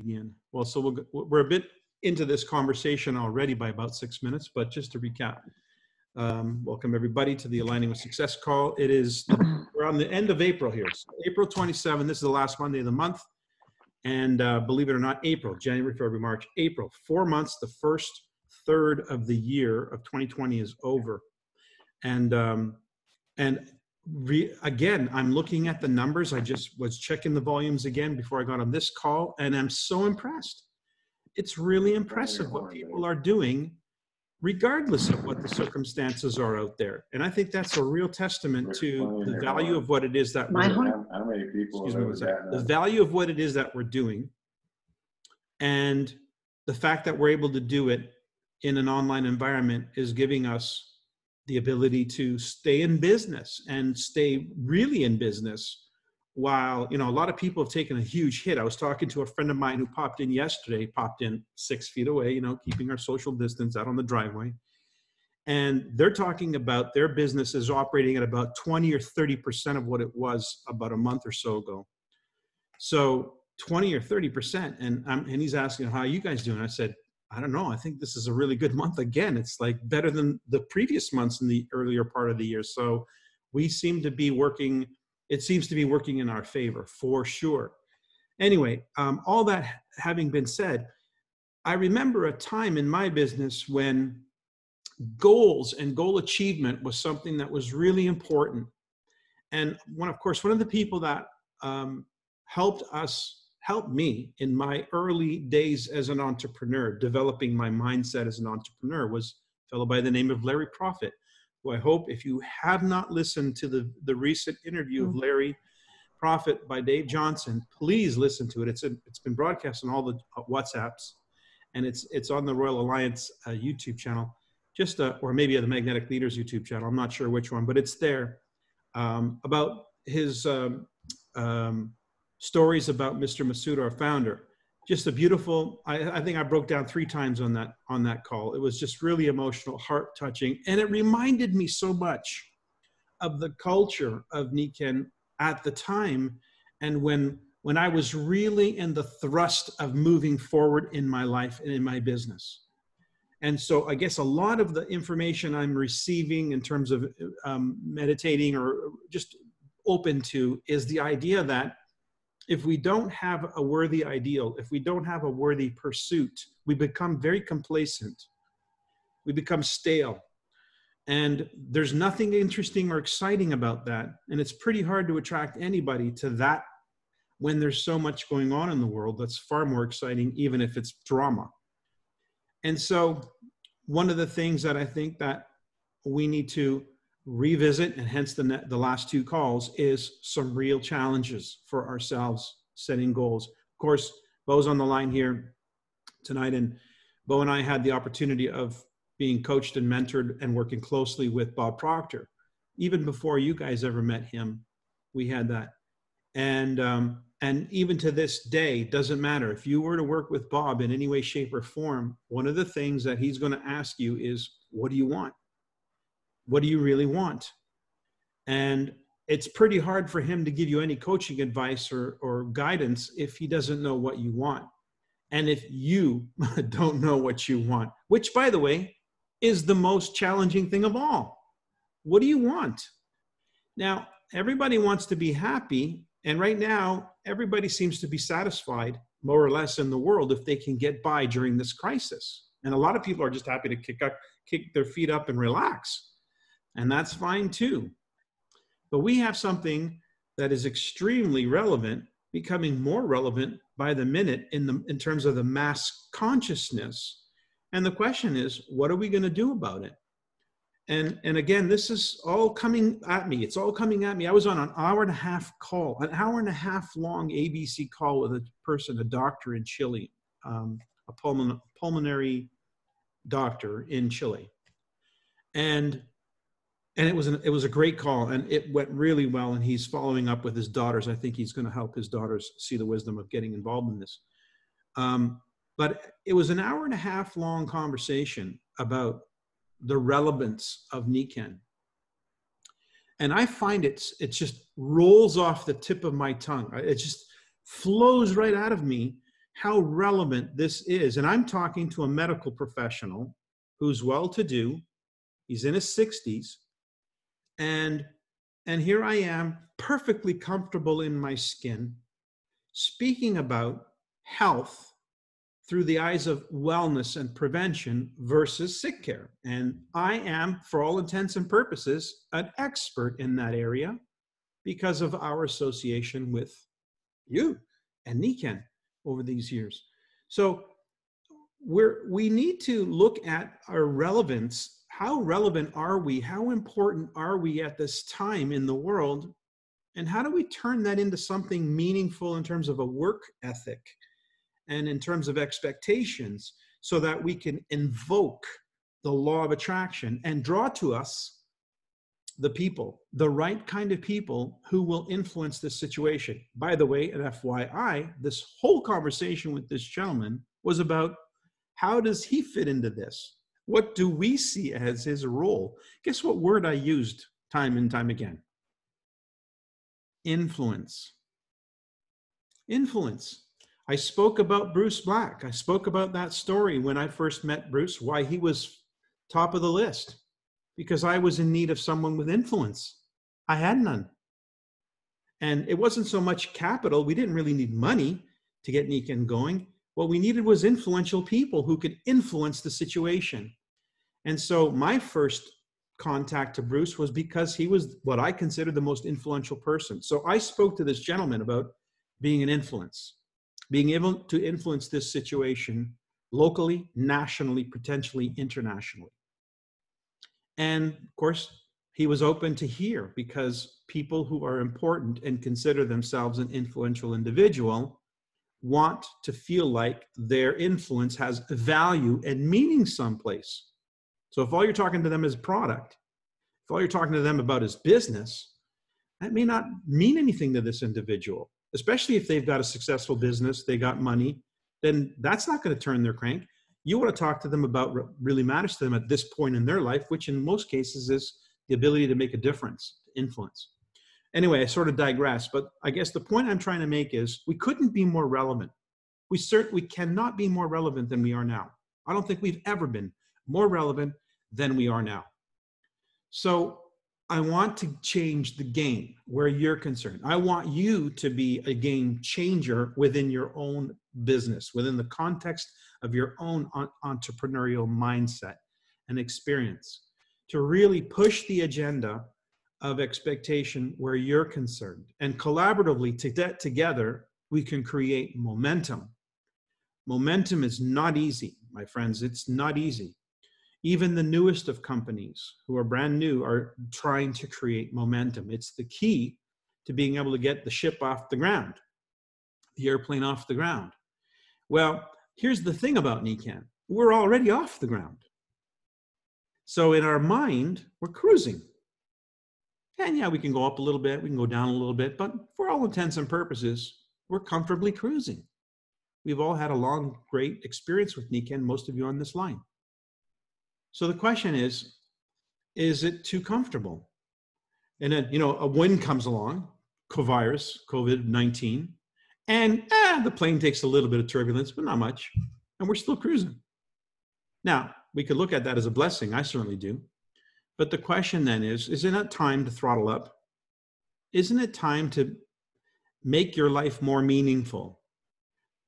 begin? Well, so we're a bit into this conversation already by about 6 minutes, but just to recap, welcome everybody to the Aligning with Success call. We're on the end of April here. So April 27, this is the last Monday of the month. And believe it or not, January, February, March, April, 4 months, the first third of the year of 2020 is over. And again, I'm looking at the numbers. I just was checking the volumes again before I got on this call, and I'm so impressed. It's really impressive what people are doing, regardless of what the circumstances are out there. And I think that's a real testament to the value of what it is that we're doing. How many people The value of what it is that we're doing, and the fact that we're able to do it in an online environment is giving us the ability to stay in business and stay really in business while, a lot of people have taken a huge hit. I was talking to a friend of mine who popped in yesterday, 6 feet away, keeping our social distance out on the driveway. And they're talking about their business is operating at about 20 or 30% of what it was about a month or so ago. So 20 or 30%. And he's asking, how are you guys doing? I said, I don't know. I think this is a really good month again. It's like better than the previous months in the earlier part of the year. So we seem to be working, it seems to be working in our favor for sure. Anyway, all that having been said, I remember a time in my business when goals and goal achievement was something that was really important. And one of the people that helped me in my early days as an entrepreneur, developing my mindset as an entrepreneur, was a fellow by the name of Larry Prophet, who I hope, if you have not listened to the recent interview of Larry Prophet by Dave Johnson, please listen to it. It's been broadcast on all the WhatsApps, and it's on the Royal Alliance YouTube channel, or maybe the Magnetic Leaders YouTube channel. I'm not sure which one, but it's there, about his stories about Mr. Masuda, our founder. Just a beautiful, I think I broke down 3 times on that call. It was just really emotional, heart touching. And it reminded me so much of the culture of Nikken at the time. And when I was really in the thrust of moving forward in my life and in my business. And so I guess a lot of the information I'm receiving in terms of meditating or just open to is the idea that if we don't have a worthy ideal, if we don't have a worthy pursuit, we become very complacent. We become stale. And there's nothing interesting or exciting about that. And it's pretty hard to attract anybody to that when there's so much going on in the world that's far more exciting, even if it's drama. And so one of the things that I think that we need to revisit, and hence the last 2 calls, is some real challenges for ourselves, setting goals. Of course, Bo's on the line here tonight, and Bo and I had the opportunity of being coached and mentored and working closely with Bob Proctor. Even before you guys ever met him, we had that. And even to this day, doesn't matter. If you were to work with Bob in any way, shape, or form, one of the things that he's going to ask you is, what do you want? What do you really want? And it's pretty hard for him to give you any coaching advice or guidance if he doesn't know what you want. And if you don't know what you want, which, by the way, is the most challenging thing of all. What do you want? Now, everybody wants to be happy. And right now, everybody seems to be satisfied, more or less, in the world if they can get by during this crisis. And a lot of people are just happy to kick their feet up and relax. And that's fine too. But we have something that is extremely relevant, becoming more relevant by the minute in terms of the mass consciousness. And the question is, what are we going to do about it? And again, this is all coming at me. It's all coming at me. I was on an hour and a half call, an hour and a half long ABC call with a person, a doctor in Chile, a pulmonary doctor in Chile. And it was a great call, and it went really well. And he's following up with his daughters. I think he's going to help his daughters see the wisdom of getting involved in this. But it was an hour and a half long conversation about the relevance of Nikken. And I find it just rolls off the tip of my tongue. It just flows right out of me how relevant this is. And I'm talking to a medical professional who's well-to-do. He's in his 60s. And here I am, perfectly comfortable in my skin, speaking about health through the eyes of wellness and prevention versus sick care. And I am, for all intents and purposes, an expert in that area because of our association with you and Niken over these years. So we need to look at our relevance. How relevant are we? How important are we at this time in the world? And how do we turn that into something meaningful in terms of a work ethic and in terms of expectations, so that we can invoke the law of attraction and draw to us the people, the right kind of people who will influence this situation? By the way, an FYI, this whole conversation with this gentleman was about how does he fit into this? What do we see as his role? Guess what word I used time and time again? Influence. Influence. I spoke about Bruce Black. I spoke about that story when I first met Bruce, why he was top of the list, because I was in need of someone with influence. I had none. And it wasn't so much capital. We didn't really need money to get Niken going. What we needed was influential people who could influence the situation. And so my first contact to Bruce was because he was what I considered the most influential person. So I spoke to this gentleman about being an influence, being able to influence this situation locally, nationally, potentially internationally. And of course, he was open to hear, because people who are important and consider themselves an influential individual want to feel like their influence has value and meaning someplace. So if all you're talking to them is product, if all you're talking to them about is business, that may not mean anything to this individual, especially if they've got a successful business, they got money, then that's not going to turn their crank. You want to talk to them about what really matters to them at this point in their life, which in most cases is the ability to make a difference, influence. Anyway, I sort of digress, but I guess the point I'm trying to make is we couldn't be more relevant. We cannot be more relevant than we are now. I don't think we've ever been more relevant than we are now. So I want to change the game where you're concerned. I want you to be a game changer within your own business, within the context of your own entrepreneurial mindset and experience, to really push the agenda of expectation where you're concerned. And collaboratively, together, we can create momentum. Momentum is not easy, my friends. It's not easy. Even the newest of companies who are brand new are trying to create momentum. It's the key to being able to get the ship off the ground, the airplane off the ground. Well, here's the thing about Niken. We're already off the ground. So in our mind, we're cruising. And yeah, we can go up a little bit, we can go down a little bit, but for all intents and purposes, we're comfortably cruising. We've all had a long, great experience with Niken, most of you on this line. So the question is it too comfortable? And then, a wind comes along, COVID-19, and the plane takes a little bit of turbulence, but not much, and we're still cruising. Now, we could look at that as a blessing. I certainly do. But the question then is, isn't it time to throttle up? Isn't it time to make your life more meaningful?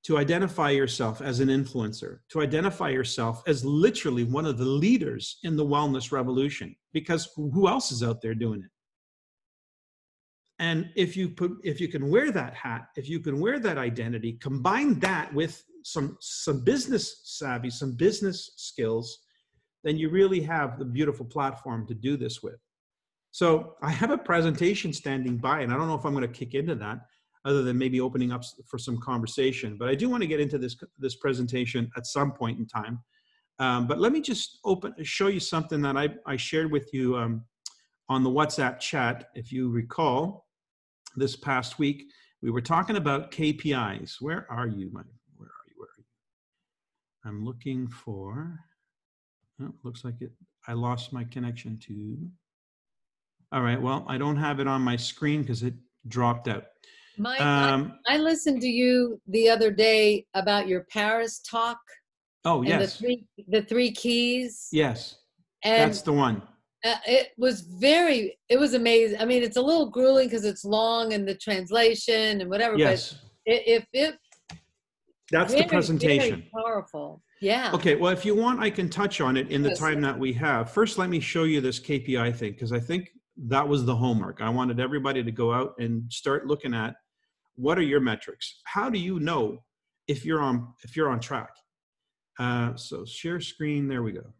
To identify yourself as an influencer, to identify yourself as literally one of the leaders in the wellness revolution, because who else is out there doing it? And if you can wear that hat, if you can wear that identity, combine that with some business savvy, some business skills, then you really have the beautiful platform to do this with. So I have a presentation standing by, and I don't know if I'm going to kick into that, other than maybe opening up for some conversation. But I do want to get into this presentation at some point in time. But let me just show you something that I shared with you on the WhatsApp chat. If you recall, this past week, we were talking about KPIs. Where are you? Where are you? I'm looking for, looks like I lost my connection to, all right, well, I don't have it on my screen because it dropped out. Mike, I listened to you the other day about your Paris talk Oh, and yes. the three keys. Yes, And that's the one. it was amazing. I mean, it's a little grueling because it's long and the translation and whatever, but Yes, it that's the very, presentation. very powerful. Yeah. Okay, well, if you want, I can touch on it in the Yes. time that we have. First, let me show you this KPI thing, because I think that was the homework. I wanted everybody to go out and start looking at what are your metrics? How do you know if you're on track? So share screen, there we go.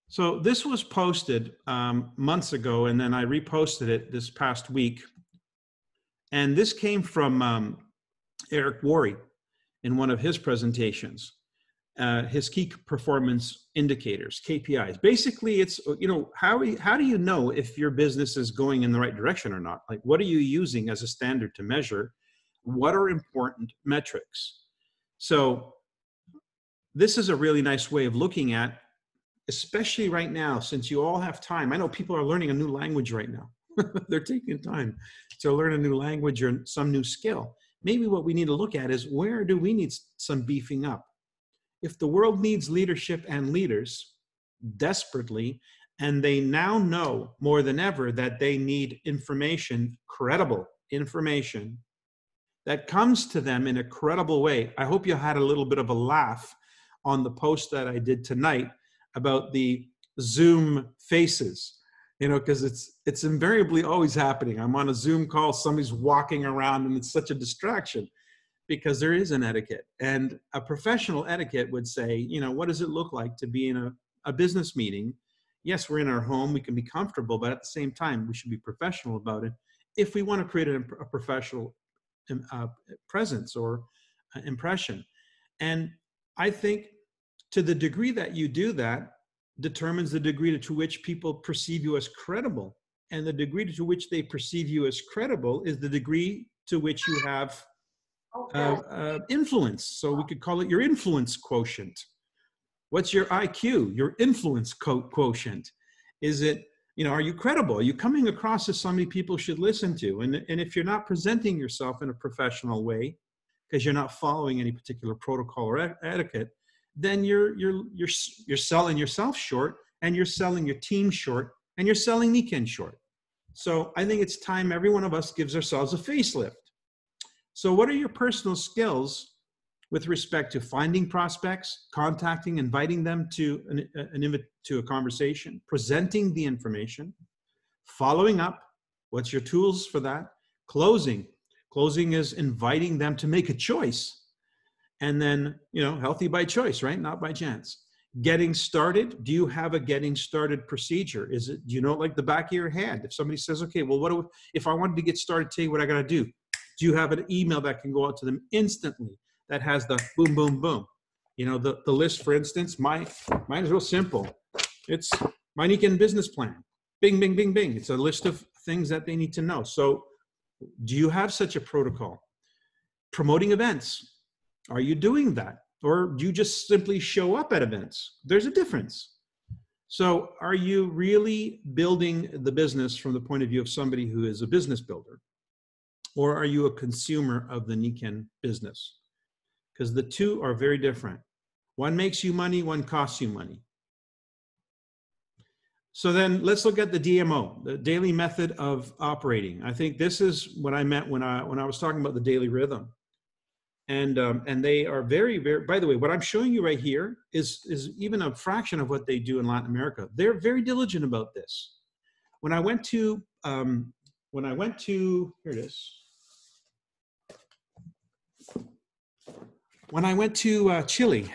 So this was posted months ago, and then I reposted it this past week. And this came from Eric Worre in one of his presentations, his key performance indicators, KPIs. Basically, it's, how do you know if your business is going in the right direction or not? Like, what are you using as a standard to measure? What are important metrics? So this is a really nice way of looking at, especially right now, since you all have time. I know people are learning a new language right now. They're taking time to learn a new language or some new skill. Maybe what we need to look at is, where do we need some beefing up? If the world needs leadership and leaders desperately, and they now know more than ever that they need information, credible information that comes to them in a credible way. I hope you had a little bit of a laugh on the post that I did tonight about the Zoom faces, because it's invariably always happening. I'm on a Zoom call, somebody's walking around, and it's such a distraction, because there is an etiquette. And a professional etiquette would say, what does it look like to be in a business meeting? Yes, we're in our home, we can be comfortable, but at the same time, we should be professional about it if we want to create a professional presence or impression. And I think to the degree that you do that determines the degree to which people perceive you as credible. And the degree to which they perceive you as credible is the degree to which you have influence. So we could call it your influence quotient. What's your IQ, your influence quotient? Is it, are you credible? Are you coming across as somebody people should listen to? And if you're not presenting yourself in a professional way, because you're not following any particular protocol or etiquette, then you're selling yourself short, and you're selling your team short, and you're selling Nikken short. So I think it's time every one of us gives ourselves a facelift. So what are your personal skills with respect to finding prospects, contacting, inviting them to a conversation, presenting the information, following up? What's your tools for that? Closing. Closing is inviting them to make a choice. And then, healthy by choice, right? Not by chance. Getting started. Do you have a getting started procedure? Do you know it like the back of your hand? If somebody says, okay, well, if I wanted to get started today, what I got to do? Do you have an email that can go out to them instantly that has the boom, boom, boom? The list, for instance, mine is real simple. It's my Nikken business plan. Bing, bing, bing, bing. It's a list of things that they need to know. So do you have such a protocol? Promoting events. Are you doing that? Or do you just simply show up at events? There's a difference. So are you really building the business from the point of view of somebody who is a business builder? Or are you a consumer of the Nikken business? Because the two are very different. One makes you money, one costs you money. So then let's look at the DMO, the daily method of operating. I think this is what I meant when I was talking about the daily rhythm. And they are very, very, by the way, what I'm showing you right here is even a fraction of what they do in Latin America. They're very diligent about this. When I went to, here it is. When I went to Chile,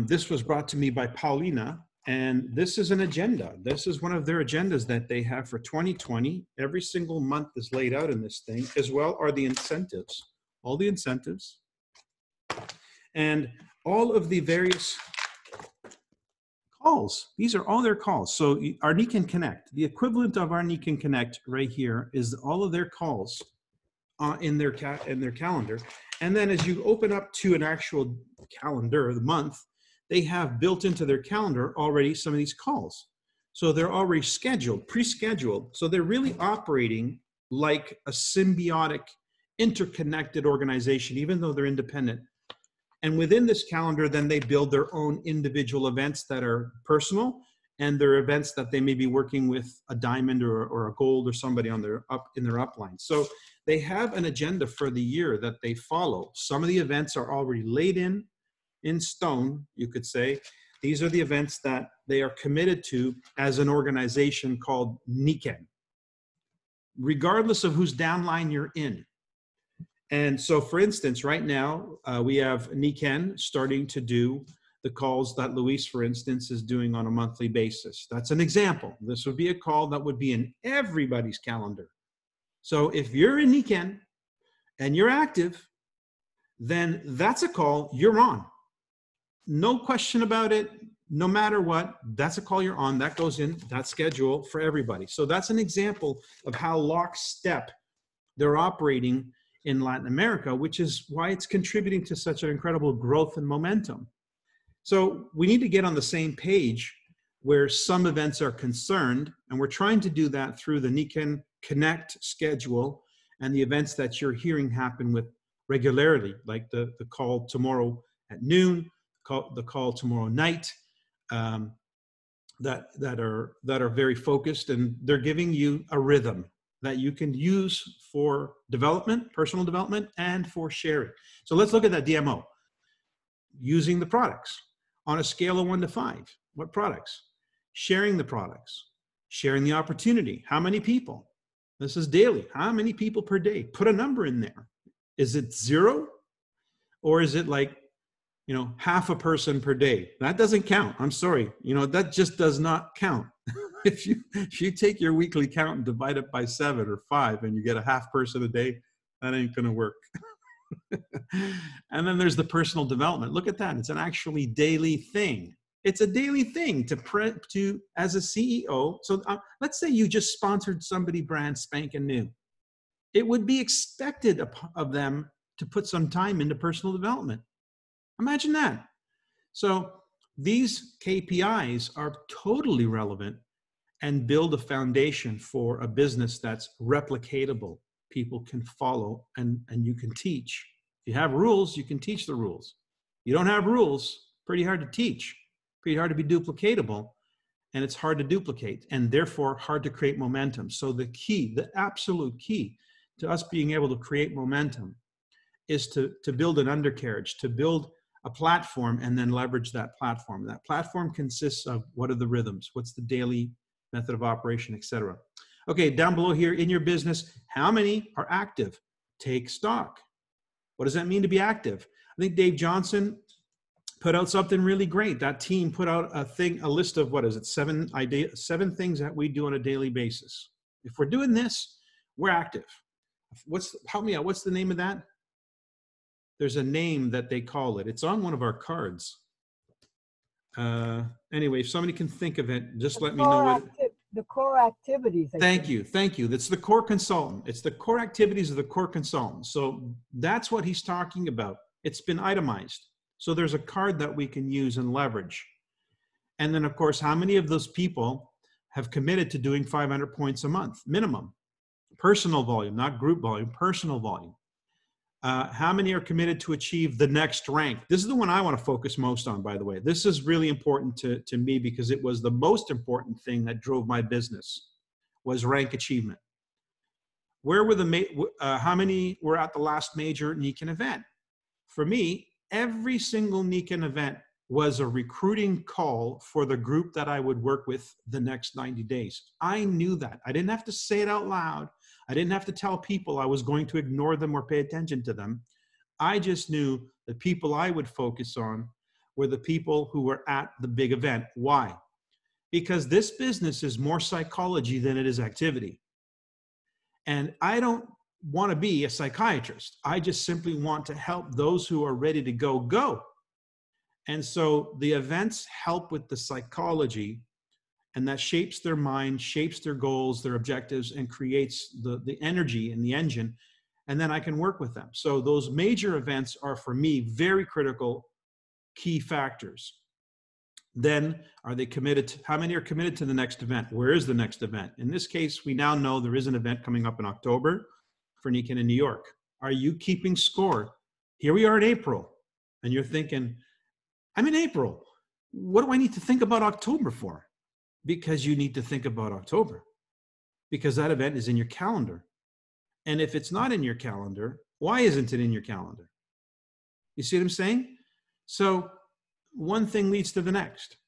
this was brought to me by Paulina, and this is an agenda. This is one of their agendas that they have for 2020. Every single month is laid out in this thing, as well are the incentives, all the incentives, and all of the various calls. These are all their calls. So our Nikken Connect, the equivalent of our Nikken Connect right here is all of their calls in their calendar. And then as you open up to an actual calendar of the month, they have built into their calendar already some of these calls. So they're already scheduled, pre-scheduled. So they're really operating like a symbiotic, interconnected organization, even though they're independent. And within this calendar, then they build their own individual events that are personal, and their events that they may be working with a diamond or a gold or somebody on their in their upline. So they have an agenda for the year that they follow. Some of the events are already laid in stone, you could say. These are the events that they are committed to as an organization called Nikken, regardless of whose downline you're in. And so, for instance, right now, we have Nikken starting to do the calls that Luis, for instance, is doing on a monthly basis. That's an example. This would be a call that would be in everybody's calendar. So if you're in Nikken and you're active, then that's a call you're on. No question about it. No matter what, that's a call you're on. That goes in that schedule for everybody. So that's an example of how lockstep they're operating in Latin America, which is why it's contributing to such an incredible growth and momentum. So we need to get on the same page where some events are concerned, and we're trying to do that through the Nikken Connect schedule and the events that you're hearing happen with regularity, like the call tomorrow at noon, the call tomorrow night, that are very focused, and they're giving you a rhythm that you can use for development, personal development, and for sharing. So let's look at that DMO. Using the products on a scale of 1 to 5. What products? Sharing the products. Sharing the opportunity. How many people? This is daily. How many people per day? Put a number in there. Is it 0? Or is it like, half a person per day? That doesn't count. I'm sorry. That just does not count. If you take your weekly count and divide it by 7 or 5 and you get a half person a day, that ain't going to work. And then there's the personal development. Look at that. It's an actually daily thing. It's a daily thing to as a CEO. So let's say you just sponsored somebody brand spanking new. It would be expected of them to put some time into personal development. Imagine that. So these KPIs are totally relevant and build a foundation for a business that's replicatable. People can follow and you can teach. If you have rules, you can teach the rules. You don't have rules, pretty hard to teach, pretty hard to be duplicatable, and it's hard to duplicate, and therefore hard to create momentum. So the key, the absolute key to us being able to create momentum is to build an undercarriage, to build a platform and then leverage that platform. That platform consists of what are the rhythms, what's the daily method of operation, etc. Okay, down below here, in your business, how many are active? Take stock. What does that mean to be active? I think Dave Johnson put out something really great. That team put out a list of, 7 things that we do on a daily basis. If we're doing this, we're active. Help me out, what's the name of that? There's a name that they call it. It's on one of our cards. Anyway, if somebody can think of it, just let me know what. The core activities. Thank you. That's the core consultant. It's the core activities of the core consultant. So that's what he's talking about. It's been itemized. So there's a card that we can use and leverage. And then, of course, how many of those people have committed to doing 500 points a month, minimum? Personal volume, not group volume, personal volume. How many are committed to achieve the next rank? This is the one I want to focus most on, by the way. This is really important to me because it was the most important thing that drove my business, was rank achievement. Where were how many were at the last major Nikken event? For me, every single Nikken event was a recruiting call for the group that I would work with the next 90 days. I knew that. I didn't have to say it out loud. I didn't have to tell people I was going to ignore them or pay attention to them. I just knew the people I would focus on were the people who were at the big event. Why? Because this business is more psychology than it is activity. And I don't want to be a psychiatrist. I just simply want to help those who are ready to go. And so the events help with the psychology, and that shapes their mind, shapes their goals, their objectives, and creates the energy and the engine. And then I can work with them. So those major events are, for me, very critical key factors. Then are they committed to, how many are committed to the next event? Where is the next event? In this case, we now know there is an event coming up in October for Nikken in New York. Are you keeping score? Here we are in April, and you're thinking, I'm in April. What do I need to think about October for? Because you need to think about October, because that event is in your calendar. And if it's not in your calendar, why isn't it in your calendar? You see what I'm saying? So one thing leads to the next.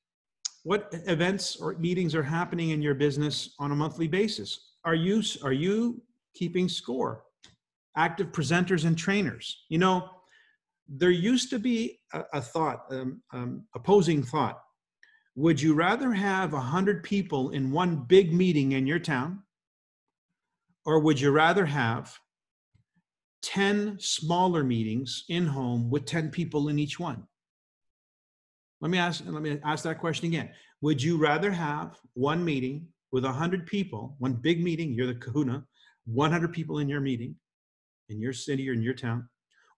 What events or meetings are happening in your business on a monthly basis? Are you keeping score? Active presenters and trainers. You know, there used to be a thought, opposing thought. Would you rather have 100 people in one big meeting in your town? Or would you rather have 10 smaller meetings in home with 10 people in each one? Let me ask that question again. Would you rather have one meeting with 100 people, one big meeting, you're the kahuna, 100 people in your meeting, in your city or in your town,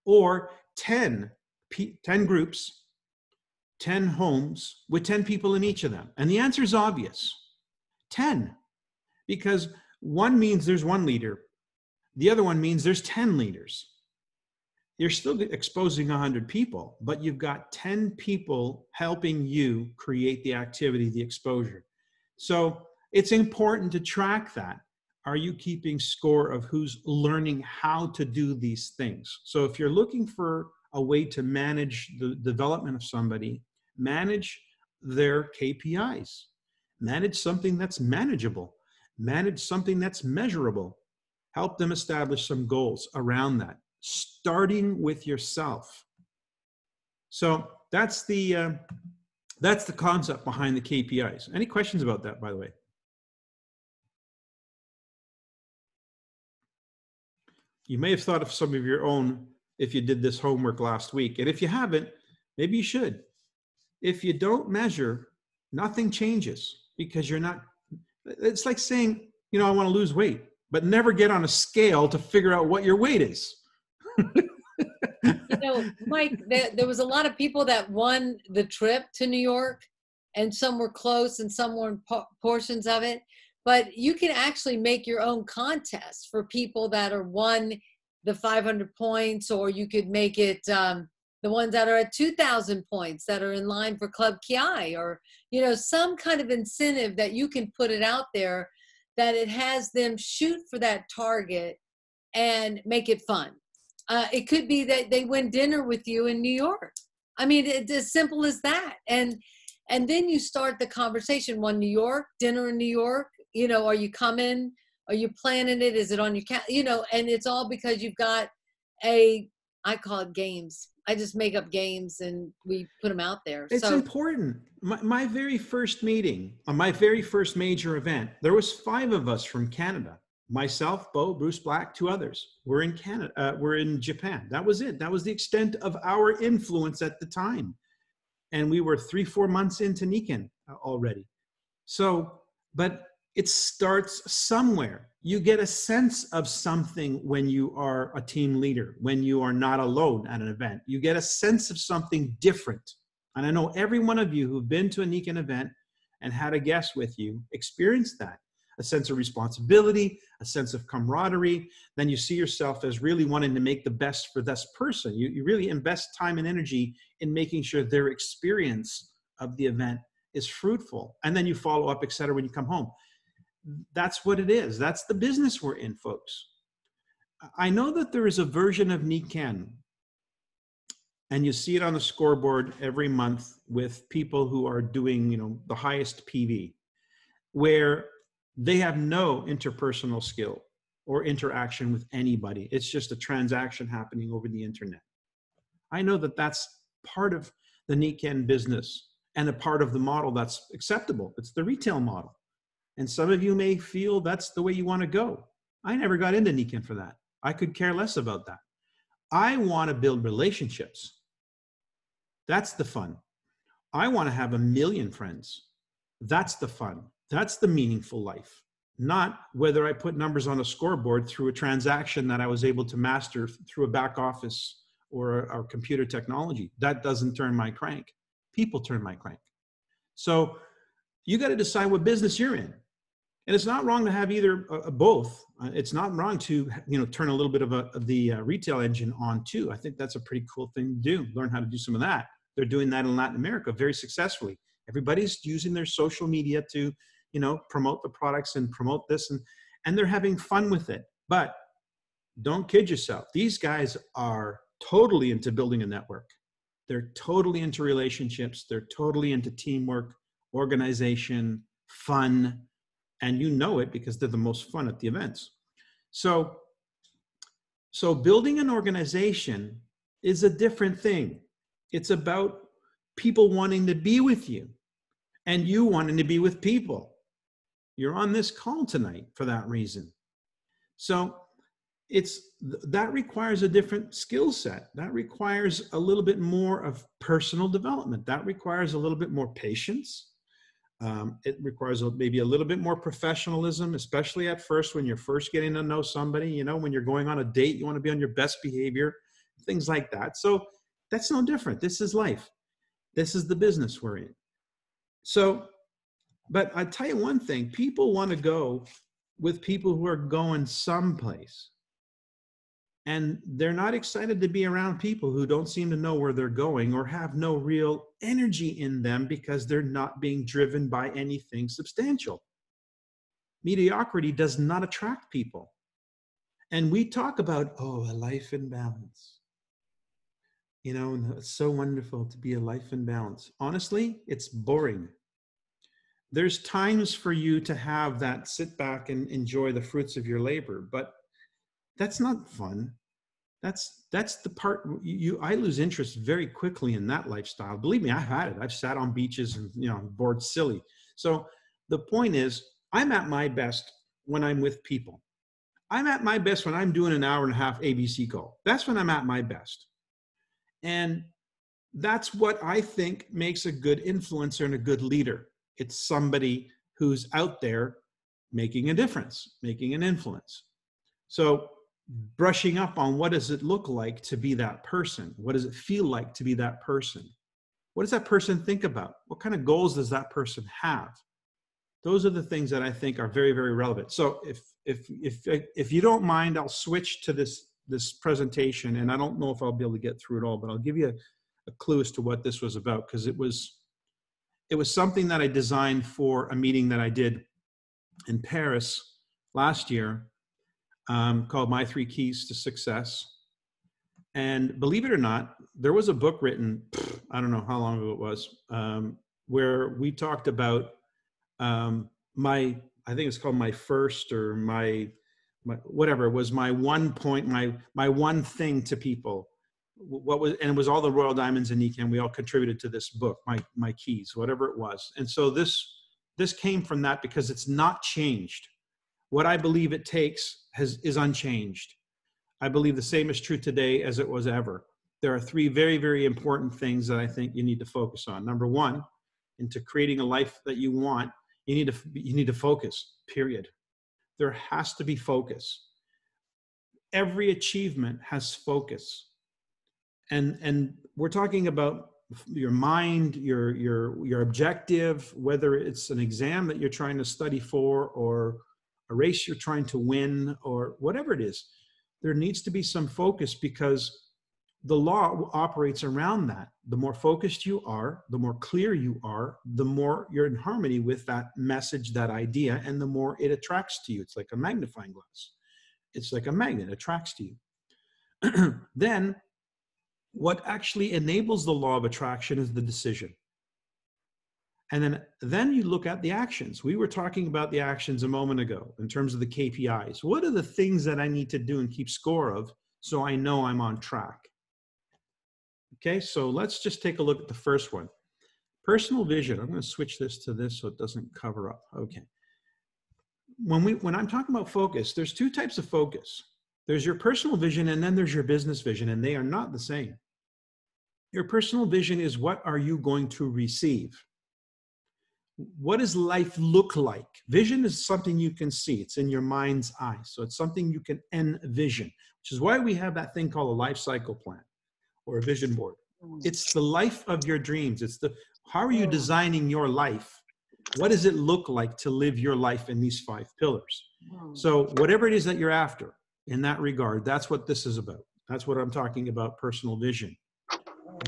or 10 groups, 10 homes with 10 people in each of them? And the answer is obvious, 10, because one means there's one leader. The other one means there's 10 leaders. You're still exposing 100 people, but you've got 10 people helping you create the activity, the exposure. So it's important to track that. Are you keeping score of who's learning how to do these things? So if you're looking for a way to manage the development of somebody, manage their KPIs, manage something that's manageable, manage something that's measurable, help them establish some goals around that, starting with yourself. So that's the concept behind the KPIs. Any questions about that, by the way? You may have thought of some of your own if you did this homework last week. And if you haven't, maybe you should. If you don't measure, nothing changes, because you're not, it's like saying, you know, I want to lose weight, but never get on a scale to figure out what your weight is. You know, Mike, there was a lot of people that won the trip to New York, and some were close and some were in portions of it. But you can actually make your own contest for people that are won the 500 points, or you could make it the ones that are at 2,000 points that are in line for Club Ki, or, you know, some kind of incentive that you can put it out there that it has them shoot for that target and make it fun. It could be that they win dinner with you in New York. I mean, it's as simple as that. And then you start the conversation. One New York, dinner in New York, you know, are you coming? Are you planning it? Is it on your you know, and it's all because you've got I call it games. I just make up games and we put them out there. It's important. My very first meeting, on my very first major event, there was 5 of us from Canada. Myself, Bo, Bruce Black, 2 others. We're in Canada. We're in Japan. That was it. That was the extent of our influence at the time. And we were 3-4 months into Nikken already. So, but it starts somewhere. You get a sense of something when you are a team leader, when you are not alone at an event. You get a sense of something different. And I know every one of you who've been to a Nikken event and had a guest with you experienced that. A sense of responsibility, a sense of camaraderie. Then you see yourself as really wanting to make the best for this person. You really invest time and energy in making sure their experience of the event is fruitful. And then you follow up, et cetera, when you come home. That's what it is. That's the business we're in, folks. I know that there is a version of Nikken, and you see it on the scoreboard every month with people who are doing, you know, the highest PV, where they have no interpersonal skill or interaction with anybody. It's just a transaction happening over the internet. I know that that's part of the Nikken business and a part of the model that's acceptable. It's the retail model. And some of you may feel that's the way you want to go. I never got into Nikken for that. I could care less about that. I want to build relationships. That's the fun. I want to have 1 million friends. That's the fun. That's the meaningful life. Not whether I put numbers on a scoreboard through a transaction that I was able to master through a back office or computer technology. That doesn't turn my crank. People turn my crank. So you got to decide what business you're in. And it's not wrong to have either both. It's not wrong to, turn a little bit of the retail engine on too. I think that's a pretty cool thing to do. Learn how to do some of that. They're doing that in Latin America very successfully. Everybody's using their social media to, promote the products and promote this, and they're having fun with it. But don't kid yourself. These guys are totally into building a network. They're totally into relationships. They're totally into teamwork, organization, fun. And you know it because they're the most fun at the events. So building an organization is a different thing. It's about people wanting to be with you and you wanting to be with people. You're on this call tonight for that reason. So that requires a different skill set. That requires a little bit more of personal development. That requires a little bit more patience. It requires maybe a little bit more professionalism, especially at first when you're first getting to know somebody. When you're going on a date, you want to be on your best behavior, things like that. So that's no different. This is life. This is the business we're in. So, but I tell you one thing, people want to go with people who are going someplace. And they're not excited to be around people who don't seem to know where they're going or have no real energy in them because they're not being driven by anything substantial. Mediocrity does not attract people. And we talk about, a life in balance. It's so wonderful to be a life in balance. Honestly, it's boring. There's times for you to have that sit back and enjoy the fruits of your labor, but that's not fun. That's the part I lose interest very quickly in that lifestyle. Believe me, I've had it. I've sat on beaches and, bored silly. So the point is, I'm at my best when I'm with people. I'm at my best when I'm doing an hour and a half ABC call. That's when I'm at my best. And that's what I think makes a good influencer and a good leader. It's somebody who's out there making a difference, making an influence. So brushing up on what does it look like to be that person? What does it feel like to be that person? What does that person think about? What kind of goals does that person have? Those are the things that I think are very, very relevant. So if you don't mind, I'll switch to this presentation, and I don't know if I'll be able to get through it all, but I'll give you a clue as to what this was about, because it was something that I designed for a meeting that I did in Paris last year, called My 3 Keys to Success. And believe it or not, there was a book written, I don't know how long ago it was, where we talked about I think it's called My First, or my whatever, it was my one point, my one thing to people. And it was all the Royal Diamonds and Nikan. We all contributed to this book, my keys, whatever it was. And so this came from that, because it's not changed. What I believe it takes is unchanged. I believe the same is true today as it was ever. There are 3 very, very important things that I think you need to focus on. Number 1, into creating a life that you want, you need to focus, period. There has to be focus. Every achievement has focus. And we're talking about your mind, your objective, whether it's an exam that you're trying to study for, or a race you're trying to win, or whatever it is. There needs to be some focus, because the law operates around that. The more focused you are, the more clear you are, the more you're in harmony with that message, that idea, and the more it attracts to you. It's like a magnifying glass. It's like a magnet, it attracts to you. Then what actually enables the law of attraction is the decision. And then you look at the actions. We were talking about the actions a moment ago in terms of the KPIs. What are the things that I need to do and keep score of so I know I'm on track? Okay, so let's just take a look at the first one. Personal vision. I'm going to switch this to this so it doesn't cover up. Okay. When I'm talking about focus, there's 2 types of focus. There's your personal vision, and then there's your business vision, and they are not the same. Your personal vision is, what are you going to receive? What does life look like? Vision is something you can see. It's in your mind's eye. So it's something you can envision, which is why we have that thing called a life cycle plan or a vision board. It's the life of your dreams. It's How are you designing your life? What does it look like to live your life in these 5 pillars? So whatever it is that you're after in that regard, that's what this is about. That's what I'm talking about, personal vision.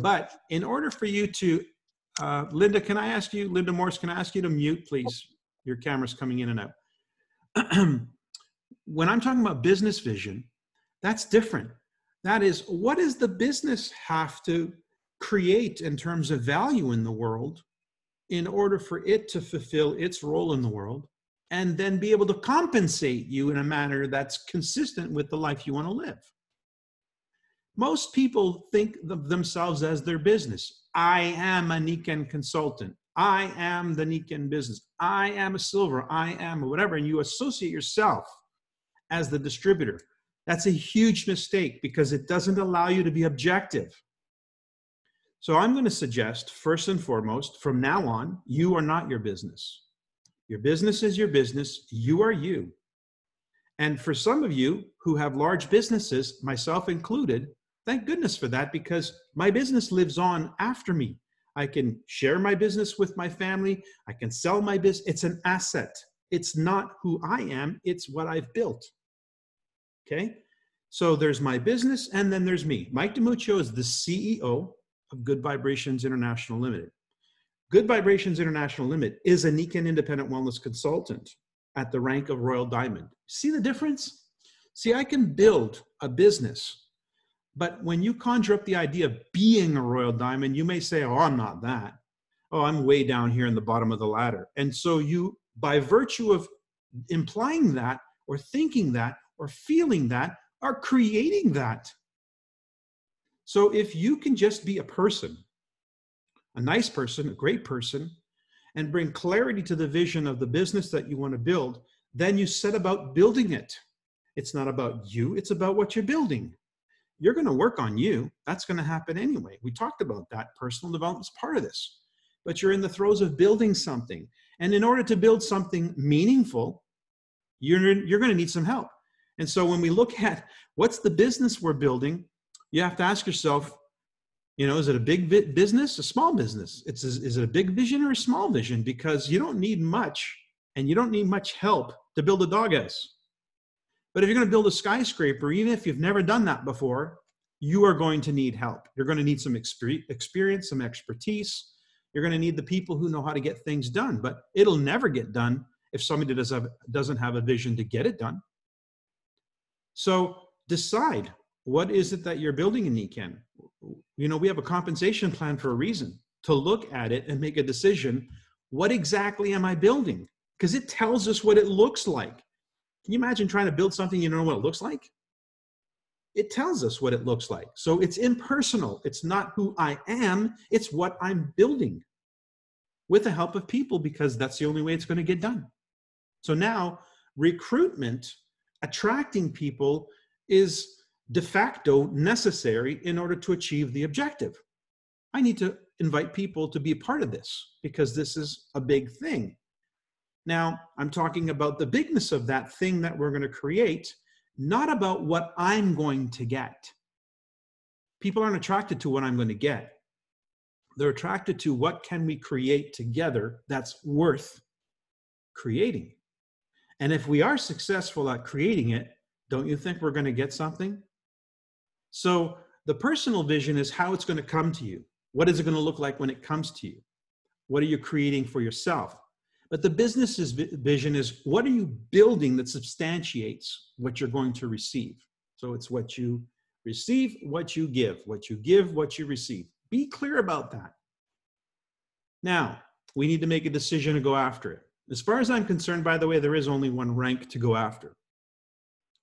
But in order for you to, Linda, can I ask you, Linda Morse, can I ask you to mute, please? Your camera's coming in and out. When I'm talking about business vision, that's different. That is, what does the business have to create in terms of value in the world in order for it to fulfill its role in the world and then be able to compensate you in a manner that's consistent with the life you want to live? Most people think of themselves as their business. I am a Nikken consultant. I am the Nikken business. I am a silver. I am a whatever. And you associate yourself as the distributor. That's a huge mistake because it doesn't allow you to be objective. So I'm going to suggest, first and foremost, from now on, you are not your business. Your business is your business. You are you. And for some of you who have large businesses, myself included, thank goodness for that, because my business lives on after me. I can share my business with my family. I can sell my business. It's an asset. It's not who I am. It's what I've built. Okay? So there's my business, and then there's me. Mike DiMuccio is the CEO of Good Vibrations International Limited. Good Vibrations International Limited is a Nikken independent wellness consultant at the rank of Royal Diamond. See the difference? See, I can build a business. But when you conjure up the idea of being a Royal Diamond, you may say, oh, I'm not that. Oh, I'm way down here in the bottom of the ladder. And so you, by virtue of implying that or thinking that or feeling that, are creating that. So if you can just be a person, a nice person, a great person, and bring clarity to the vision of the business that you want to build, then you set about building it. It's not about you, it's about what you're building. You're going to work on you. That's going to happen anyway. We talked about that. Personal development is part of this. But you're in the throes of building something. And in order to build something meaningful, you're going to need some help. And so when we look at what's the business we're building, you have to ask yourself, you know, is it a big business, a small business? Is it a big vision or a small vision? Because you don't need much, and you don't need much help to build a doghouse. But if you're going to build a skyscraper, even if you've never done that before, you are going to need help. You're going to need some experience, some expertise. You're going to need the people who know how to get things done. But it'll never get done if somebody doesn't have a vision to get it done. So decide, what is it that you're building in Nikken? You know, we have a compensation plan for a reason, to look at it and make a decision. What exactly am I building? Because it tells us what it looks like. Can you imagine trying to build something you don't know what it looks like? It tells us what it looks like. So it's impersonal. It's not who I am. It's what I'm building with the help of people, because that's the only way it's going to get done. So now recruitment, attracting people, is de facto necessary in order to achieve the objective. I need to invite people to be a part of this because this is a big thing. Now, I'm talking about the bigness of that thing that we're going to create, not about what I'm going to get. People aren't attracted to what I'm going to get. They're attracted to what can we create together that's worth creating. And if we are successful at creating it, don't you think we're going to get something? So the personal vision is how it's going to come to you. What is it going to look like when it comes to you? What are you creating for yourself? But the business's vision is, what are you building that substantiates what you're going to receive? So it's what you receive, what you give, what you receive. Be clear about that. Now, we need to make a decision to go after it. As far as I'm concerned, by the way, there is only one rank to go after.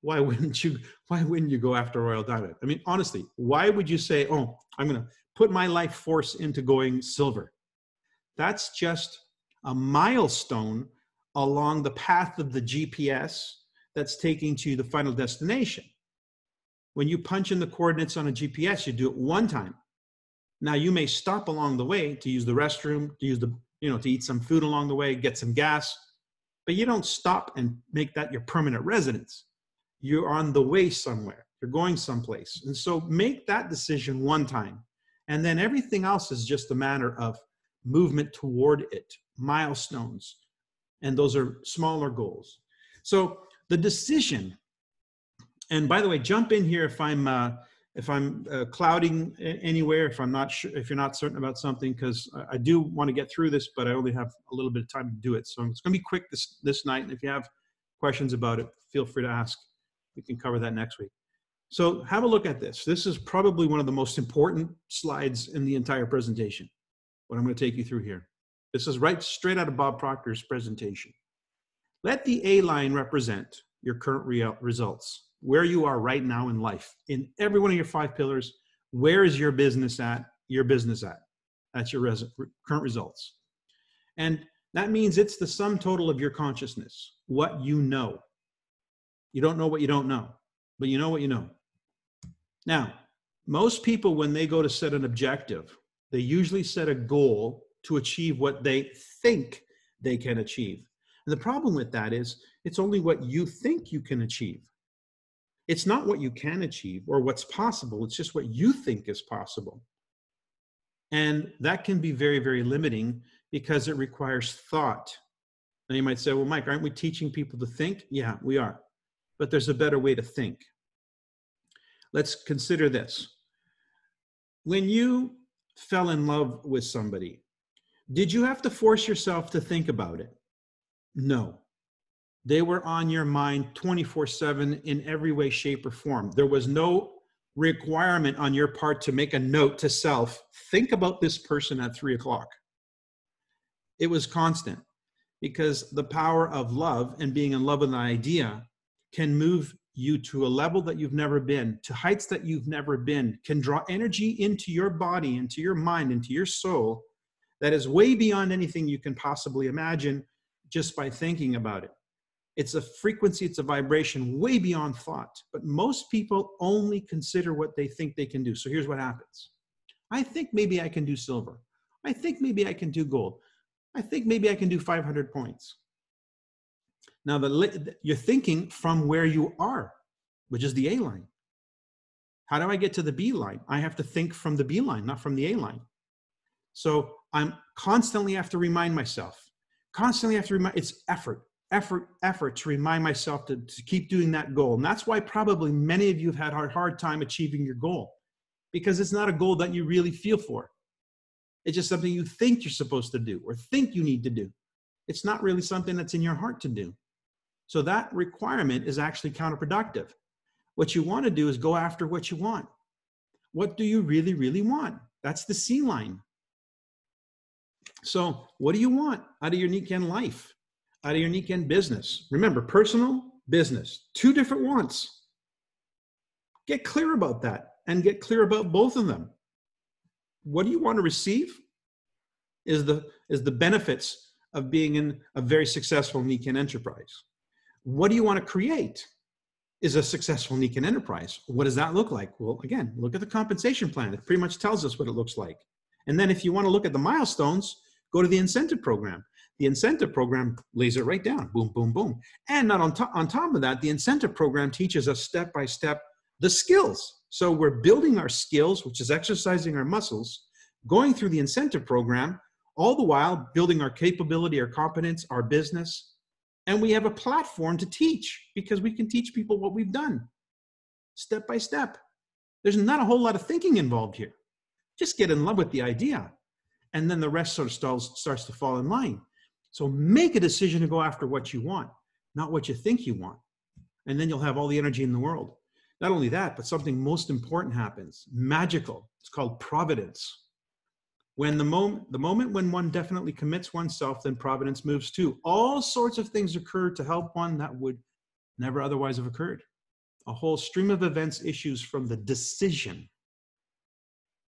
Why wouldn't you go after Royal Diamond? I mean, honestly, why would you say, oh, I'm going to put my life force into going silver? That's just a milestone along the path of the GPS that's taking to the final destination. When you punch in the coordinates on a GPS, you do it one time. Now you may stop along the way to use the restroom, to eat some food along the way, get some gas, but you don't stop and make that your permanent residence. You're on the way somewhere. You're going someplace. And so make that decision one time. And then everything else is just a matter of movement toward it, milestones, and those are smaller goals. So the decision, and by the way, jump in here if I'm clouding anywhere, if I'm not sure, if you're not certain about something, because I do want to get through this, but I only have a little bit of time to do it. So it's going to be quick this night. And if you have questions about it, feel free to ask. We can cover that next week. So have a look at this. This is probably one of the most important slides in the entire presentation, what I'm going to take you through here. This is right straight out of Bob Proctor's presentation. Let the A line represent your current results, where you are right now in life. In every one of your 5 pillars, where is your business at? That's your current results. And that means it's the sum total of your consciousness, what you know. You don't know what you don't know, but you know what you know. Now, most people, when they go to set an objective, they usually set a goal to achieve what they think they can achieve. And the problem with that is it's only what you think you can achieve. It's not what you can achieve or what's possible. It's just what you think is possible. And that can be very, very limiting because it requires thought. Now you might say, well, Mike, aren't we teaching people to think? Yeah, we are. But there's a better way to think. Let's consider this. When you fell in love with somebody, did you have to force yourself to think about it? No. They were on your mind 24/7 in every way, shape, or form. There was no requirement on your part to make a note to self, think about this person at 3 o'clock. It was constant because the power of love and being in love with an idea can move you to a level that you've never been, to heights that you've never been, can draw energy into your body, into your mind, into your soul that is way beyond anything you can possibly imagine just by thinking about it. It's a frequency, it's a vibration way beyond thought. But most people only consider what they think they can do. So here's what happens. I think maybe I can do silver. I think maybe I can do gold. I think maybe I can do 500 points. Now, you're thinking from where you are, which is the A line. How do I get to the B line? I have to think from the B line, not from the A line. So I'm constantly have to remind myself, it's effort to remind myself to keep doing that goal. And that's why probably many of you have had a hard time achieving your goal, because it's not a goal that you really feel for. It's just something you think you're supposed to do or think you need to do. It's not really something that's in your heart to do. So that requirement is actually counterproductive. What you want to do is go after what you want. What do you really, really want? That's the C line. So what do you want out of your unique end life, out of your unique end business? Remember, personal, business, 2 different wants. Get clear about that and get clear about both of them. What do you want to receive is the benefits of being in a very successful unique end enterprise. What do you want to create is a successful unique end enterprise. What does that look like? Well, again, look at the compensation plan. It pretty much tells us what it looks like. And then if you want to look at the milestones, go to the incentive program. The incentive program lays it right down. Boom, boom, boom. And not on top of that, the incentive program teaches us step by step the skills. So we're building our skills, which is exercising our muscles, going through the incentive program, all the while building our capability, our competence, our business. And we have a platform to teach because we can teach people what we've done step by step. There's not a whole lot of thinking involved here. Just get in love with the idea. And then the rest sort of starts to fall in line. So make a decision to go after what you want, not what you think you want. And then you'll have all the energy in the world. Not only that, but something most important happens, magical. It's called providence. When the moment when one definitely commits oneself, then providence moves too. All sorts of things occur to help one that would never otherwise have occurred. A whole stream of events issues from the decision,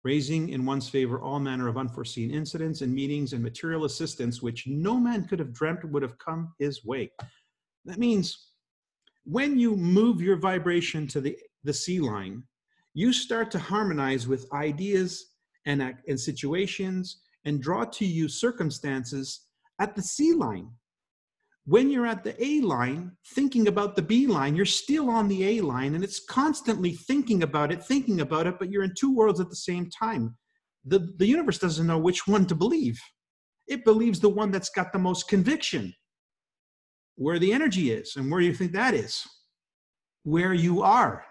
raising in one's favor all manner of unforeseen incidents and meetings and material assistance, which no man could have dreamt would have come his way. That means when you move your vibration to the C line, you start to harmonize with ideas and situations and draw to you circumstances at the C line. When you're at the A line, thinking about the B line, you're still on the A line and it's constantly thinking about it, but you're in 2 worlds at the same time. The universe doesn't know which one to believe. It believes the one that's got the most conviction. Where the energy is, and where do you think that is? Where you are,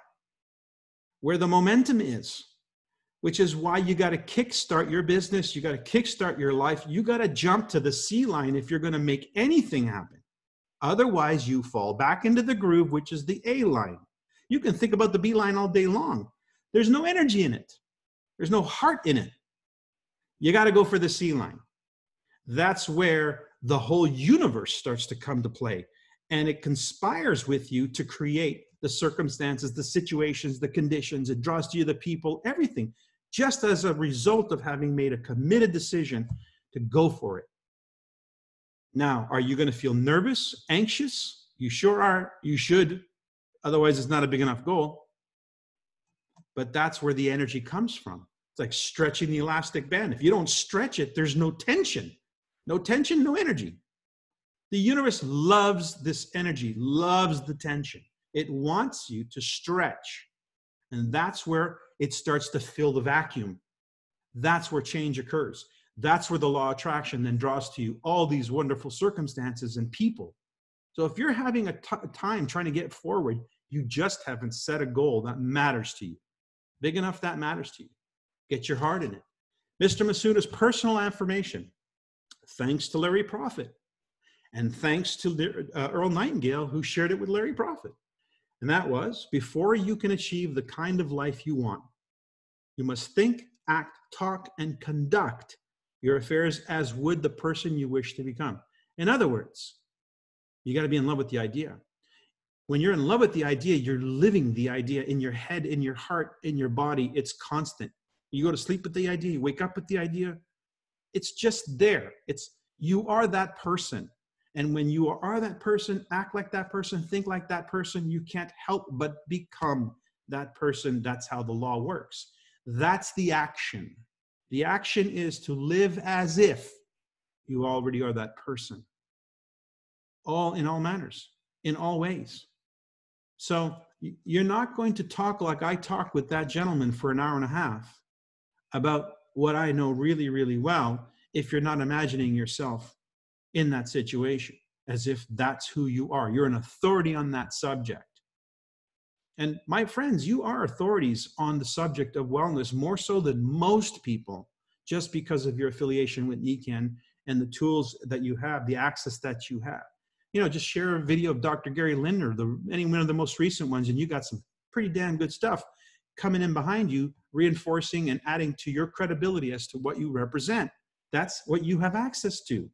where the momentum is, which is why you got to kickstart your business. You got to kickstart your life. You got to jump to the C line if you're going to make anything happen. Otherwise, you fall back into the groove, which is the A line. You can think about the B line all day long. There's no energy in it. There's no heart in it. You got to go for the C line. That's where the whole universe starts to come to play. And it conspires with you to create the circumstances, the situations, the conditions. It draws to you the people, everything, just as a result of having made a committed decision to go for it. Now, are you going to feel nervous, anxious? You sure are. You should. Otherwise, it's not a big enough goal. But that's where the energy comes from. It's like stretching the elastic band. If you don't stretch it, there's no tension. No tension, no energy. The universe loves this energy, loves the tension. It wants you to stretch. And that's where it starts to fill the vacuum. That's where change occurs. That's where the law of attraction then draws to you all these wonderful circumstances and people. So if you're having a time trying to get forward, you just haven't set a goal that matters to you. Big enough that matters to you. Get your heart in it. Mr. Masuda's personal affirmation, thanks to Larry Prophet, and thanks to Earl Nightingale, who shared it with Larry Prophet. And that was, before you can achieve the kind of life you want, you must think, act, talk, and conduct your affairs as would the person you wish to become. In other words, you got to be in love with the idea. When you're in love with the idea, you're living the idea in your head, in your heart, in your body. It's constant. You go to sleep with the idea, you wake up with the idea. It's just there. You are that person. And when you are that person, act like that person, think like that person, you can't help but become that person. That's how the law works. That's the action. The action is to live as if you already are that person. In all manners, in all ways. So you're not going to talk like I talked with that gentleman for an hour and a half about what I know really, really well if you're not imagining yourself in that situation as if that's who you are. You're an authority on that subject. And my friends, you are authorities on the subject of wellness more so than most people, just because of your affiliation with NECAN and the tools that you have, the access that you have. You know, just share a video of Dr. Gary Lindner, any one of the most recent ones, and you got some pretty damn good stuff coming in behind you, reinforcing and adding to your credibility as to what you represent. That's what you have access to.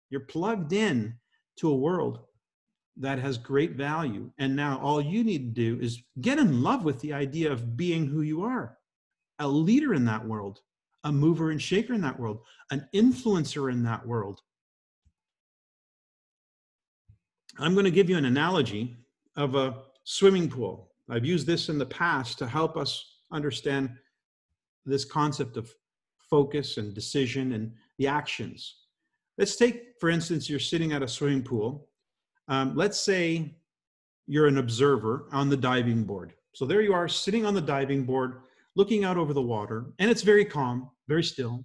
You're plugged in to a world that has great value. And now all you need to do is get in love with the idea of being who you are, a leader in that world, a mover and shaker in that world, an influencer in that world. I'm going to give you an analogy of a swimming pool. I've used this in the past to help us understand this concept of focus and decision and the actions. Let's take, for instance, you're sitting at a swimming pool. Let's say you're an observer on the diving board. So there you are sitting on the diving board, looking out over the water, and it's very calm, very still.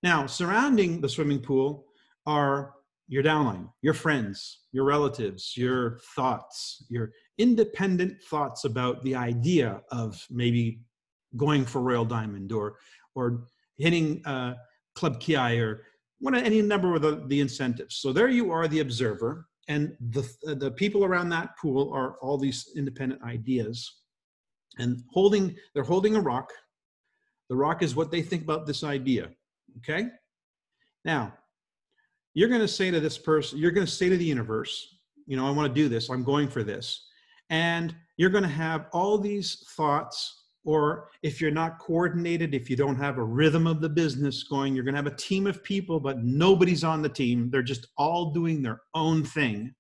Now, surrounding the swimming pool are your downline, your friends, your relatives, your thoughts, your independent thoughts about the idea of maybe going for Royal Diamond or hitting Club Ki or any number of the incentives. So there you are, the observer, and the people around that pool are all these independent ideas, and they're holding a rock. The rock is what they think about this idea. Okay? Now, you're going to say to this person, you're going to say to the universe, you know, I want to do this. I'm going for this. And you're going to have all these thoughts, or if you're not coordinated, if you don't have a rhythm of the business going, you're going to have a team of people, but nobody's on the team. They're just all doing their own thing.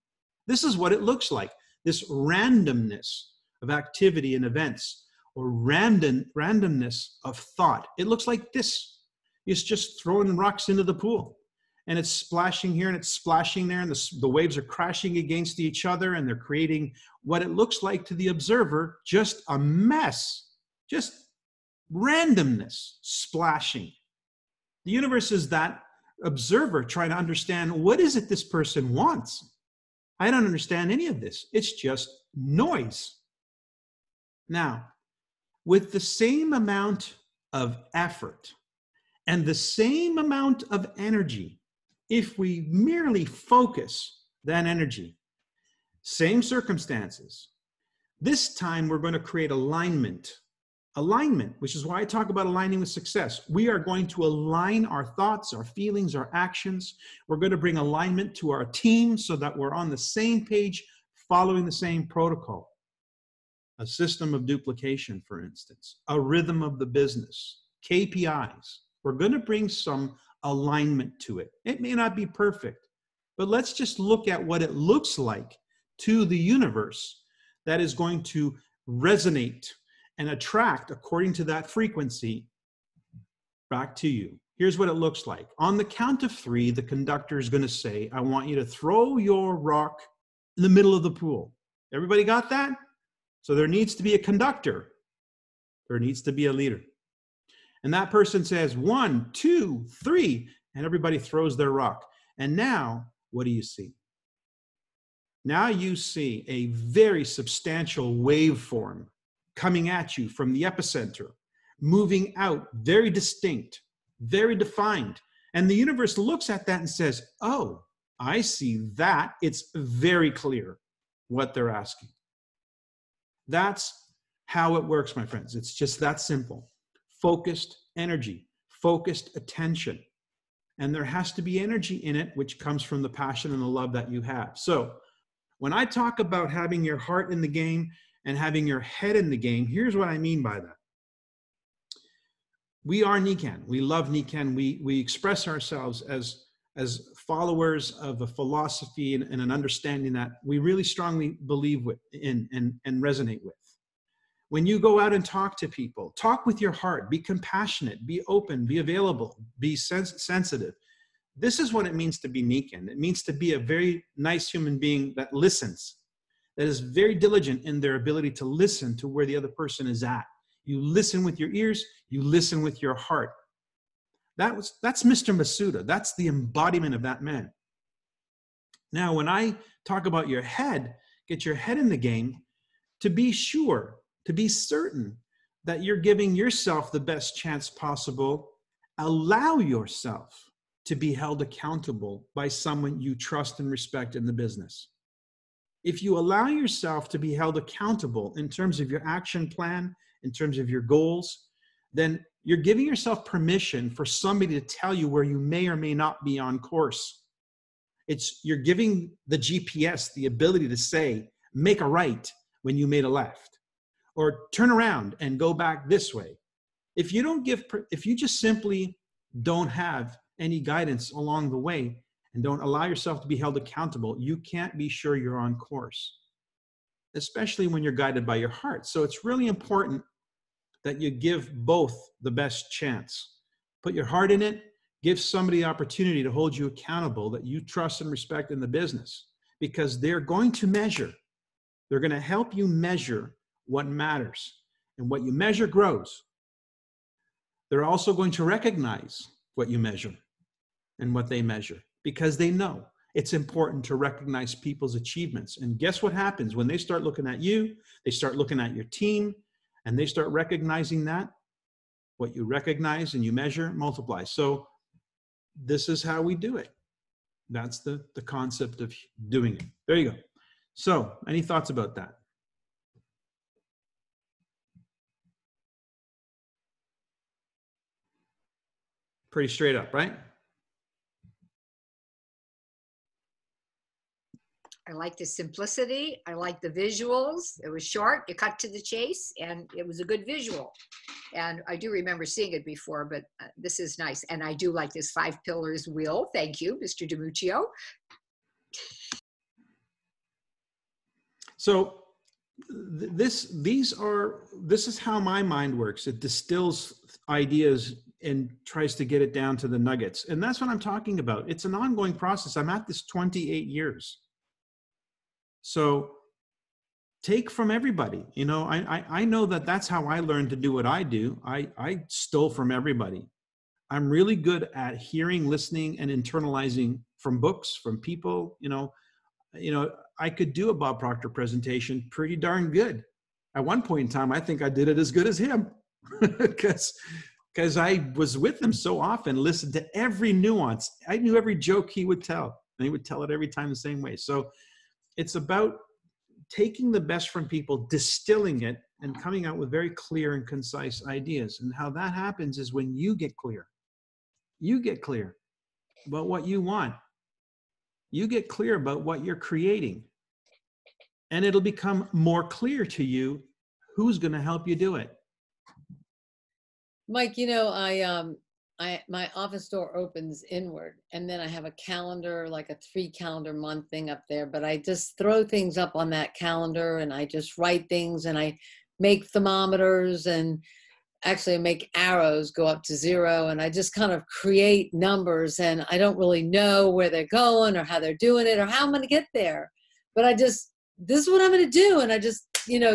This is what it looks like. This randomness of activity and events, or randomness of thought. It looks like this. It's just throwing rocks into the pool. And it's splashing here and it's splashing there, and the waves are crashing against each other, and they're creating what it looks like to the observer, just a mess, just randomness splashing. The universe is that observer trying to understand, what is it this person wants? I don't understand any of this. It's just noise. Now, with the same amount of effort and the same amount of energy, if we merely focus that energy, same circumstances, this time we're going to create alignment. Alignment, which is why I talk about aligning with success. We are going to align our thoughts, our feelings, our actions. We're going to bring alignment to our team so that we're on the same page, following the same protocol. A system of duplication, for instance, a rhythm of the business, KPIs. We're going to bring some alignment to it. It may not be perfect, but let's just look at what it looks like to the universe that is going to resonate and attract according to that frequency back to you. Here's what it looks like. On the count of 3, the conductor is going to say, I want you to throw your rock in the middle of the pool. Everybody got that? So there needs to be a conductor. There needs to be a leader. And that person says 1, 2, 3, and everybody throws their rock. And now, what do you see? Now you see a very substantial waveform coming at you from the epicenter, moving out, very distinct, very defined. And the universe looks at that and says, oh, I see that. It's very clear what they're asking. That's how it works, my friends. It's just that simple. Focused energy, focused attention. And there has to be energy in it, which comes from the passion and the love that you have. So when I talk about having your heart in the game and having your head in the game, here's what I mean by that. We are Nikan. We love Nikan. We express ourselves as followers of a philosophy and an understanding that we really strongly believe in and resonate with. When you go out and talk to people, talk with your heart, be compassionate, be open, be available, be sensitive. This is what it means to be Nikan. It means to be a very nice human being that listens, that is very diligent in their ability to listen to where the other person is at. You listen with your ears, you listen with your heart. That's Mr. Masuda. That's the embodiment of that man. Now, when I talk about your head, get your head in the game, to be sure, to be certain that you're giving yourself the best chance possible, allow yourself to be held accountable by someone you trust and respect in the business. If you allow yourself to be held accountable in terms of your action plan, in terms of your goals, then you're giving yourself permission for somebody to tell you where you may or may not be on course. You're giving the GPS the ability to say, make a right when you made a left, or turn around and go back this way. If you just simply don't have any guidance along the way and don't allow yourself to be held accountable, you can't be sure you're on course, especially when you're guided by your heart. So it's really important that you give both the best chance. Put your heart in it, give somebody the opportunity to hold you accountable that you trust and respect in the business, because they're going to measure. They're going to help you measure what matters, and what you measure grows. They're also going to recognize what you measure and what they measure, because they know it's important to recognize people's achievements. And guess what happens when they start looking at you, they start looking at your team, and they start recognizing that what you recognize and you measure multiplies. So this is how we do it. That's the concept of doing it. There you go. So any thoughts about that? Pretty straight up, right? I like the simplicity. I like the visuals. It was short, you cut to the chase, and it was a good visual. And I do remember seeing it before, but this is nice. And I do like this 5 pillars wheel. Thank you, Mr. DiMuccio. So this is how my mind works. It distills ideas and tries to get it down to the nuggets. And that's what I'm talking about. It's an ongoing process. I'm at this 28 years. So take from everybody. You know, I know that that's how I learned to do what I do. I stole from everybody. I'm really good at hearing, listening, and internalizing from books, from people. I could do a Bob Proctor presentation pretty darn good. At one point in time, I think I did it as good as him because I was with him so often, listened to every nuance. I knew every joke he would tell, and he would tell it every time the same way. So it's about taking the best from people, distilling it, and coming out with very clear and concise ideas. And how that happens is when you get clear. You get clear about what you want. You get clear about what you're creating. And it'll become more clear to you who's going to help you do it. Mike, my office door opens inward, and then I have a calendar, like a 3 calendar month thing up there, but I just throw things up on that calendar, and I just write things, and I make thermometers, and actually I make arrows go up to 0, and I just kind of create numbers, and I don't really know where they're going or how they're doing it or how I'm going to get there, but this is what I'm going to do. And I just,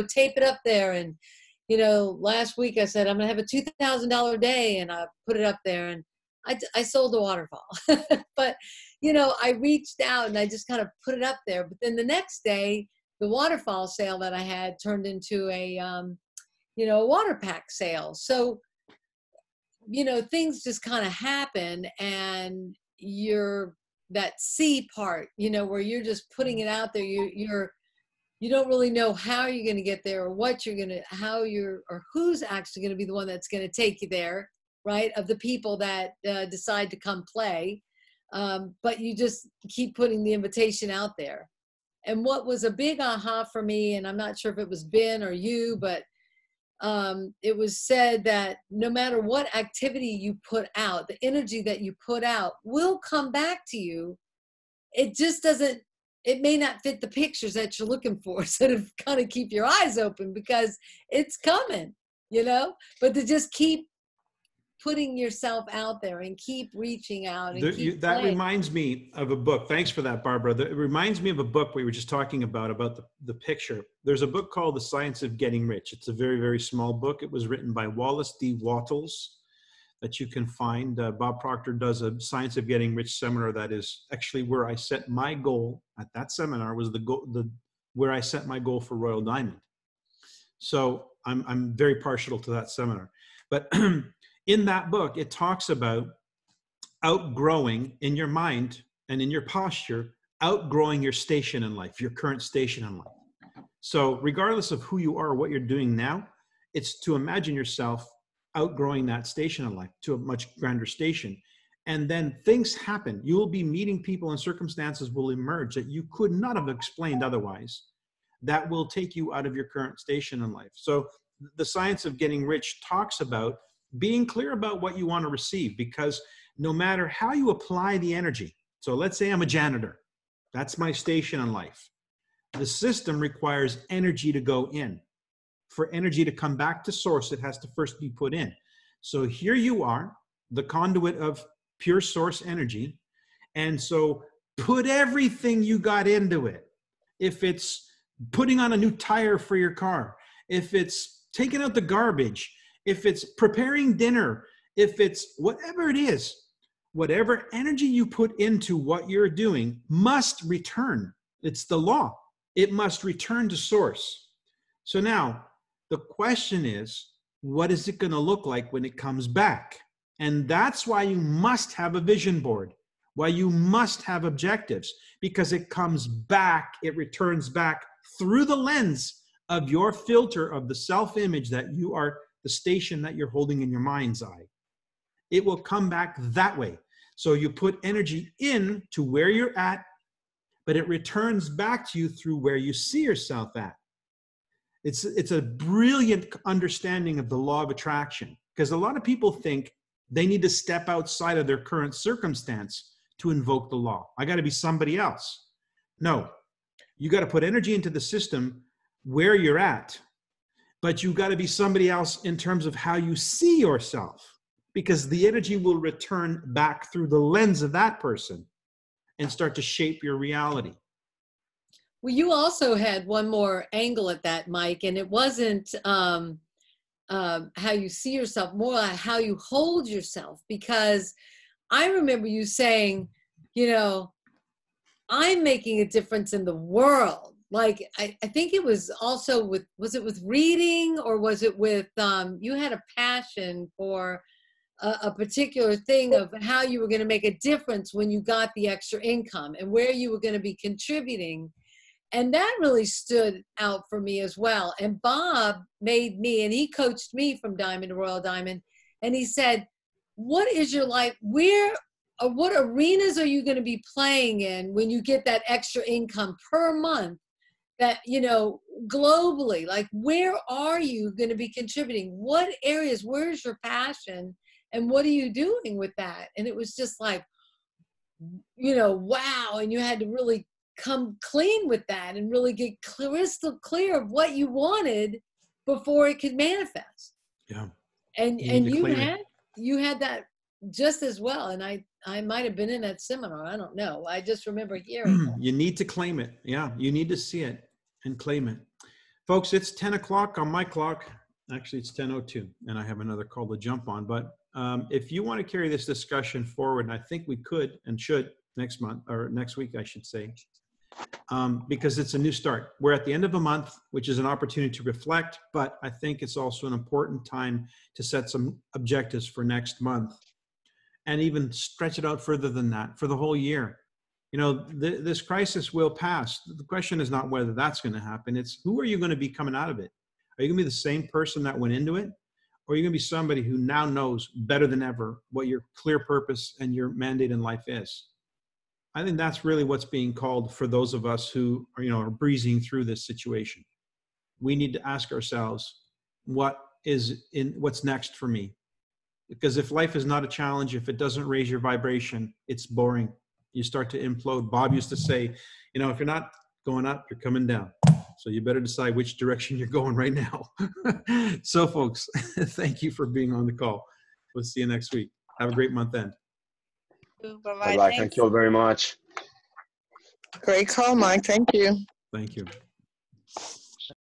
tape it up there. And, last week I said, I'm going to have a $2,000 day, and I put it up there, and I sold the waterfall, but, I reached out and I just kind of put it up there. But then the next day, the waterfall sale that I had turned into a water pack sale. So, things just kind of happen, and that C part, where you're just putting it out there, you don't really know how you're going to get there, or or who's actually going to be the one that's going to take you there, right? Of the people that decide to come play. But you just keep putting the invitation out there. And what was a big aha for me, and I'm not sure if it was Ben or you, but it was said that no matter what activity you put out, the energy that you put out will come back to you. It may not fit the pictures that you're looking for. So to kind of keep your eyes open, because it's coming, but to just keep putting yourself out there and keep reaching out. And that reminds me of a book. Thanks for that, Barbara. It reminds me of a book we were just talking about the picture. There's a book called The Science of Getting Rich. It's a very, very small book. It was written by Wallace D. Wattles that you can find. Bob Proctor does a Science of Getting Rich seminar. That is actually where I set my goal at that seminar, was where I set my goal for Royal Diamond. So I'm very partial to that seminar. But in that book, it talks about outgrowing in your mind and in your posture, outgrowing your station in life, your current station in life. So regardless of who you are or what you're doing now, it's to imagine yourself outgrowing that station in life to a much grander station. And then things happen. You will be meeting people, and circumstances will emerge that you could not have explained otherwise, that will take you out of your current station in life. So the Science of Getting Rich talks about being clear about what you want to receive, because no matter how you apply the energy, so let's say I'm a janitor, that's my station in life. The system requires energy to go in. For energy to come back to source, it has to first be put in. So here you are, the conduit of pure source energy. And so put everything you got into it. If it's putting on a new tire for your car, if it's taking out the garbage, if it's preparing dinner, if it's whatever it is, whatever energy you put into what you're doing must return. It's the law. It must return to source. So now the question is, what is it going to look like when it comes back? And that's why you must have a vision board, why you must have objectives, because it comes back, it returns back through the lens of your filter of the self-image that you are, the station that you're holding in your mind's eye. It will come back that way. So you put energy in to where you're at, but it returns back to you through where you see yourself at. It's a brilliant understanding of the law of attraction, because a lot of people think they need to step outside of their current circumstance to invoke the law. I got to be somebody else. No, you got to put energy into the system where you're at, but you got to be somebody else in terms of how you see yourself, because the energy will return back through the lens of that person and start to shape your reality. Well, you also had one more angle at that, Mike, and it wasn't how you see yourself, more like how you hold yourself. Because I remember you saying, you know, I'm making a difference in the world. Like, I think it was also with, was it with reading, or was it with, you had a passion for a particular thing of how you were going to make a difference when you got the extra income and where you were going to be contributing. And that really stood out for me as well. And Bob made me, and he coached me from Diamond to Royal Diamond. And he said, what is your life? Where, or what arenas are you going to be playing in when you get that extra income per month? That, you know, globally, like, where are you going to be contributing? What areas, where's your passion? And what are you doing with that? And it was just like, you know, wow. And you had to really come clean with that and really get crystal clear of what you wanted before it could manifest. Yeah. And you had that just as well. And I might have been in that seminar. I don't know. I just remember hearing that. You need to claim it. Yeah. You need to see it and claim it. Folks, it's 10 o'clock on my clock. Actually, it's 10:02, and I have another call to jump on. But if you want to carry this discussion forward, and I think we could and should next month, or next week, I should say, because it's a new start. We're at the end of a month, which is an opportunity to reflect, but I think it's also an important time to set some objectives for next month and even stretch it out further than that for the whole year. You know, this crisis will pass. The question is not whether that's going to happen. It's who are you going to be coming out of it? Are you going to be the same person that went into it? Or are you going to be somebody who now knows better than ever what your clear purpose and your mandate in life is? I think that's really what's being called for those of us who are, you know, are breezing through this situation. We need to ask ourselves, what's next for me? Because if life is not a challenge, if it doesn't raise your vibration, it's boring. You start to implode. Bob used to say, you know, if you're not going up, you're coming down. So you better decide which direction you're going right now. So folks, thank you for being on the call. We'll see you next week. Have a great month end. Bye-bye. Bye-bye. Thank you all very much. Great call, Mike. Thank you. Thank you.